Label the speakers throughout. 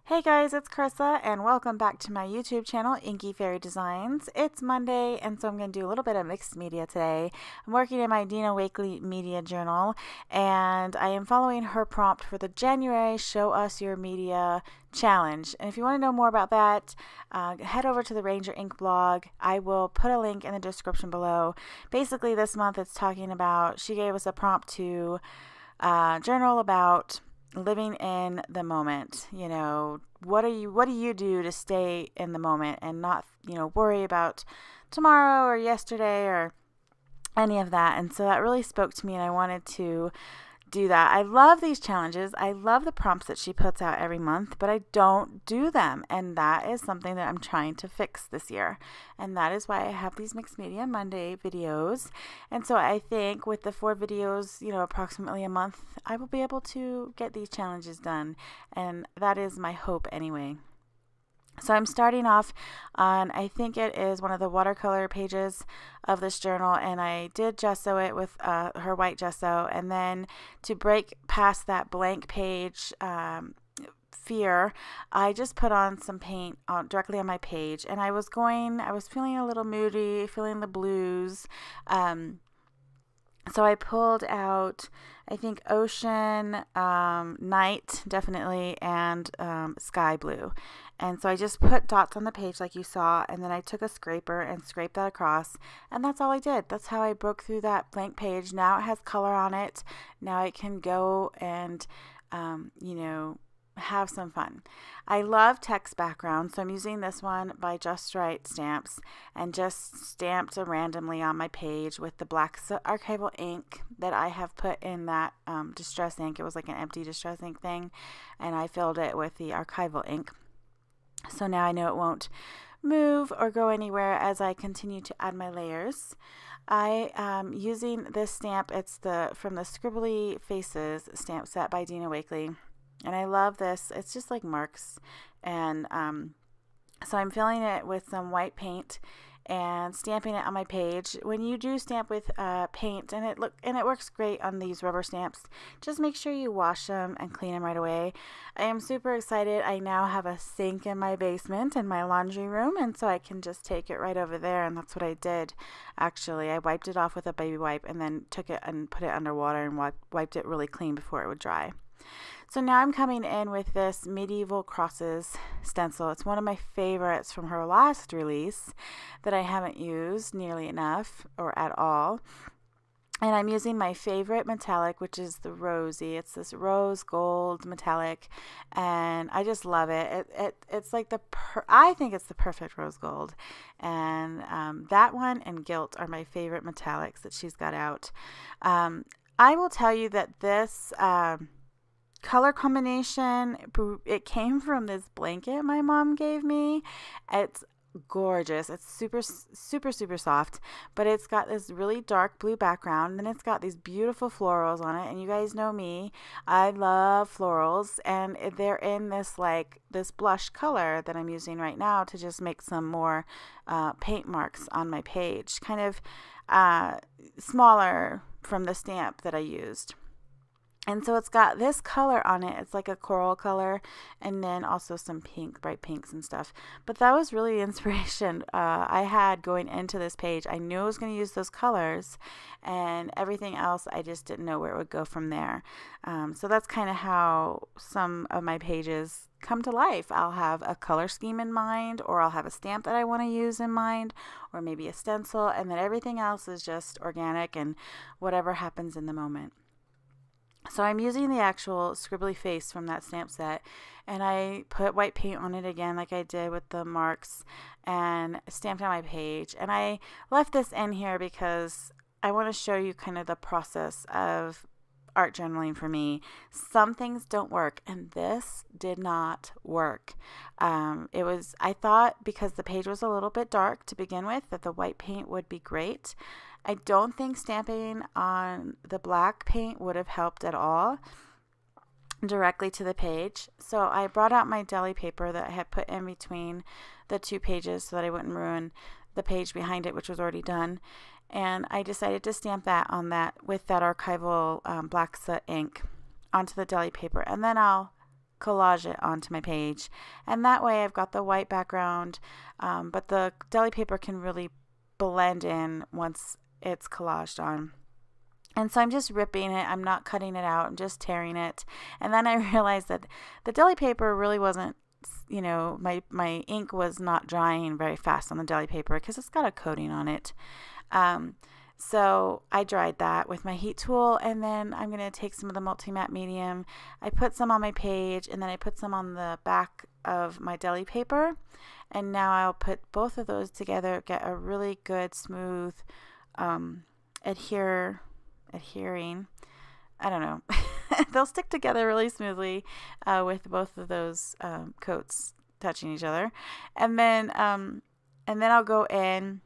Speaker 1: Hey guys, it's Carissa and welcome back to my YouTube channel, Inky Fairy Designs. It's Monday and so I'm going to do a little bit of mixed media today. I'm working in my Dina Wakley media journal and I am following her prompt for the January Show Us Your Media Challenge. And if you want to know more about that, head over to the Ranger Ink blog. I will put a link in the description below. Basically this month it's talking about, she gave us a prompt to journal about living in the moment. You know, what do you do to stay in the moment and not, worry about tomorrow or yesterday or any of that. And so that really spoke to me and I wanted to do that. I love these challenges. I love the prompts that she puts out every month, but I don't do them. And that is something that I'm trying to fix this year. And that is why I have these Mixed Media Monday videos. And so I think with the 4 videos, approximately a month, I will be able to get these challenges done. And that is my hope anyway. So I'm starting off on, I think it is one of the watercolor pages of this journal, and I did gesso it with her white gesso, and then to break past that blank page fear, I just put on some paint directly on my page, and I was feeling a little moody, feeling the blues. So I pulled out, I think, ocean, night, definitely, and sky blue. And so I just put dots on the page like you saw, and then I took a scraper and scraped that across, and that's all I did. That's how I broke through that blank page. Now it has color on it. Now I can go and, have some fun. I love text background, so I'm using this one by JustRite stamps and just stamped randomly on my page with the black Archival ink that I have put in that distress ink. It was like an empty distress ink thing, and I filled it with the Archival ink. So now I know it won't move or go anywhere as I continue to add my layers. I am using this stamp. It's from the Scribbly Faces stamp set by Dina Wakley. And I love this. It's just like marks. And so I'm filling it with some white paint and stamping it on my page. When you do stamp with paint, and it works great on these rubber stamps, just make sure you wash them and clean them right away. I am super excited. I now have a sink in my basement in my laundry room, and so I can just take it right over there, and that's what I did. Actually, I wiped it off with a baby wipe and then took it and put it underwater and wiped it really clean before it would dry. So now I'm coming in with this Medieval Crosses stencil. It's one of my favorites from her last release that I haven't used nearly enough or at all. And I'm using my favorite metallic, which is the Rosy. It's this rose gold metallic, and I just love it. It's like I think it's the perfect rose gold. And that one and Gilt are my favorite metallics that she's got out. I will tell you that this color combination, it came from this blanket my mom gave me. It's gorgeous. It's super super soft, but it's got this really dark blue background, and it's got these beautiful florals on it. And you guys know me, I love florals, and they're in this blush color that I'm using right now to just make some more paint marks on my page, kind of smaller from the stamp that I used. And so it's got this color on it. It's like a coral color, and then also some pink, bright pinks and stuff. But that was really the inspiration I had going into this page. I knew I was going to use those colors, and everything else I just didn't know where it would go from there. So that's kind of how some of my pages come to life. I'll have a color scheme in mind, or I'll have a stamp that I want to use in mind, or maybe a stencil, and then everything else is just organic and whatever happens in the moment. So I'm using the actual scribbly face from that stamp set, and I put white paint on it again like I did with the marks and stamped on my page. And I left this in here because I want to show you kind of the process of art journaling for me. Some things don't work, and this did not work. I thought because the page was a little bit dark to begin with that the white paint would be great. I don't think stamping on the black paint would have helped at all directly to the page. So I brought out my Deli Paper that I had put in between the 2 pages so that I wouldn't ruin the page behind it, which was already done. And I decided to stamp that on that with that Archival black soot ink onto the Deli Paper. And then I'll collage it onto my page. And that way I've got the white background, but the deli paper can really blend in once it's collaged on. And so I'm just ripping it. I'm not cutting it out. I'm just tearing it. And then I realized that the deli paper really wasn't, my ink was not drying very fast on the deli paper because it's got a coating on it. So I dried that with my heat tool, and then I'm going to take some of the multi-matte medium. I put some on my page, and then I put some on the back of my deli paper. And now I'll put both of those together, get a really good, smooth, adhering, I don't know. They'll stick together really smoothly with both of those coats touching each other. And then I'll go in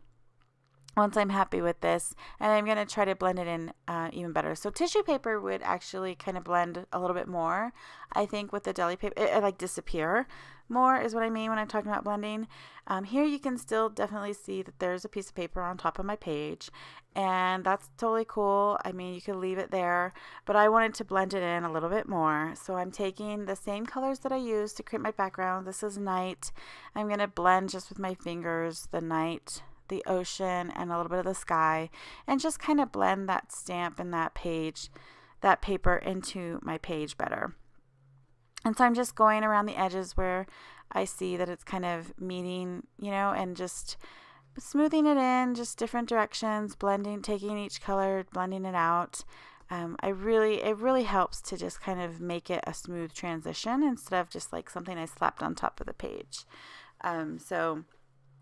Speaker 1: once I'm happy with this, and I'm going to try to blend it in even better. So tissue paper would actually kind of blend a little bit more, I think, with the deli paper. It like disappear more is what I mean when I'm talking about blending. Here you can still definitely see that there's a piece of paper on top of my page, and that's totally cool. I mean, you could leave it there, but I wanted to blend it in a little bit more. So I'm taking the same colors that I used to create my background. This is night. I'm going to blend just with my fingers the night, the ocean, and a little bit of the sky, and just kind of blend that stamp and that paper into my page better. And so I'm just going around the edges where I see that it's kind of meeting, and just smoothing it in, just different directions, blending, taking each color, blending it out. It really helps to just kind of make it a smooth transition instead of just like something I slapped on top of the page. So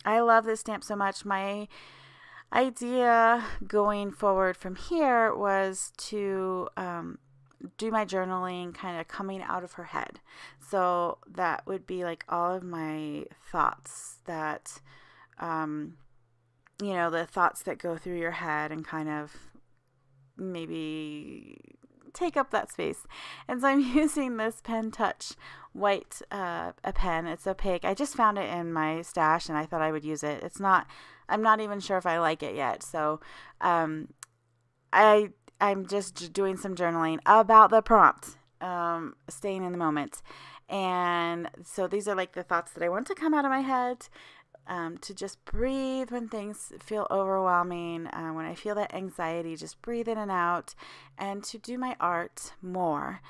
Speaker 1: I love this stamp so much. My idea going forward from here was to do my journaling kind of coming out of her head. So that would be like all of my thoughts that, the thoughts that go through your head and kind of maybe take up that space. And so I'm using this Pen Touch white a pen. It's opaque. I just found it in my stash and I thought I would use it. I'm not even sure if I like it yet. So I'm just doing some journaling about the prompt, staying in the moment. And so these are like the thoughts that I want to come out of my head, to just breathe when things feel overwhelming, when I feel that anxiety, just breathe in and out, and to do my art more.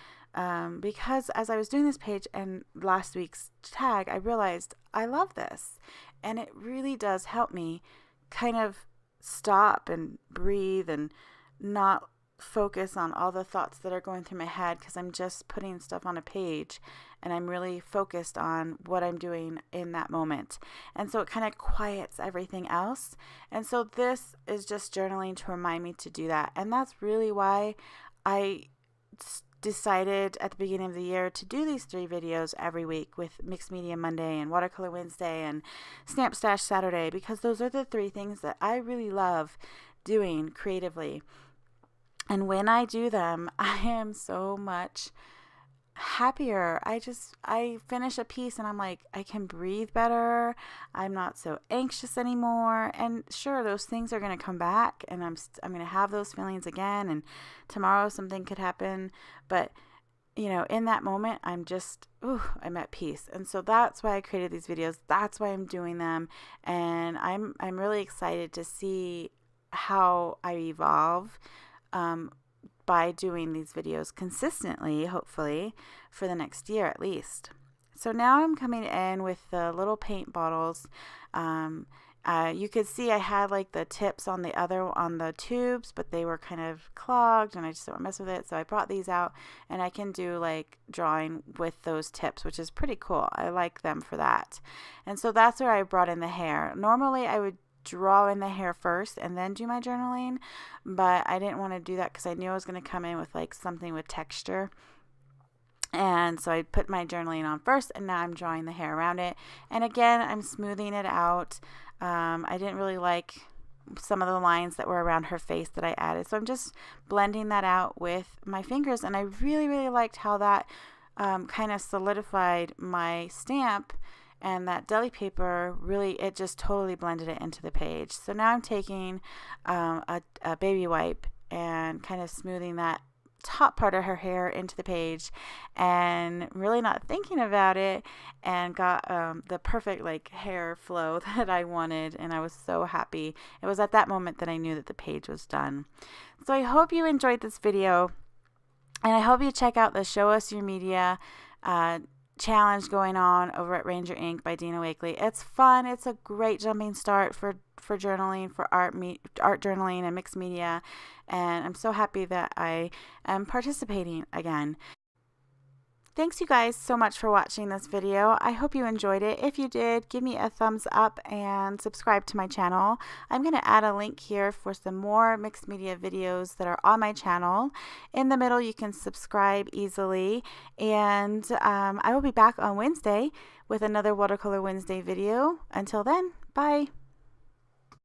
Speaker 1: Because as I was doing this page and last week's tag, I realized I love this, and it really does help me kind of stop and breathe and not focus on all the thoughts that are going through my head, because I'm just putting stuff on a page and I'm really focused on what I'm doing in that moment. And so it kind of quiets everything else. And so this is just journaling to remind me to do that. And that's really why I decided at the beginning of the year to do these 3 videos every week, with Mixed Media Monday and Watercolor Wednesday and Stamp Stash Saturday, because those are the 3 things that I really love doing creatively. And when I do them, I am so much happier. I finish a piece and I'm like, I can breathe better. I'm not so anxious anymore. And sure, those things are going to come back, and I'm going to have those feelings again. And tomorrow something could happen. But, in that moment, I'm at peace. And so that's why I created these videos. That's why I'm doing them. And I'm really excited to see how I evolve by doing these videos consistently, hopefully, for the next year at least. So now I'm coming in with the little paint bottles. You could see I had like the tips on the tubes, but they were kind of clogged and I just don't want to mess with it. So I brought these out, and I can do like drawing with those tips, which is pretty cool. I like them for that. And so that's where I brought in the hair. Normally I would draw in the hair first and then do my journaling, but I didn't want to do that because I knew I was going to come in with like something with texture. And so I put my journaling on first, and now I'm drawing the hair around it. And again, I'm smoothing it out. I didn't really like some of the lines that were around her face that I added, so I'm just blending that out with my fingers. And I really, really liked how that kind of solidified my stamp. And that deli paper, it just totally blended it into the page. So now I'm taking a baby wipe and kind of smoothing that top part of her hair into the page and really not thinking about it, and got the perfect like hair flow that I wanted, and I was so happy. It was at that moment that I knew that the page was done. So I hope you enjoyed this video, and I hope you check out the Show Us Your Media challenge going on over at Ranger Ink by Dina Wakley. It's fun. It's a great jumping start for journaling, for art journaling and mixed media, and I'm so happy that I am participating again. Thanks you guys so much for watching this video. I hope you enjoyed it. If you did, give me a thumbs up and subscribe to my channel. I'm going to add a link here for some more mixed media videos that are on my channel. In the middle, you can subscribe easily, and I will be back on Wednesday with another Watercolor Wednesday video. Until then, bye.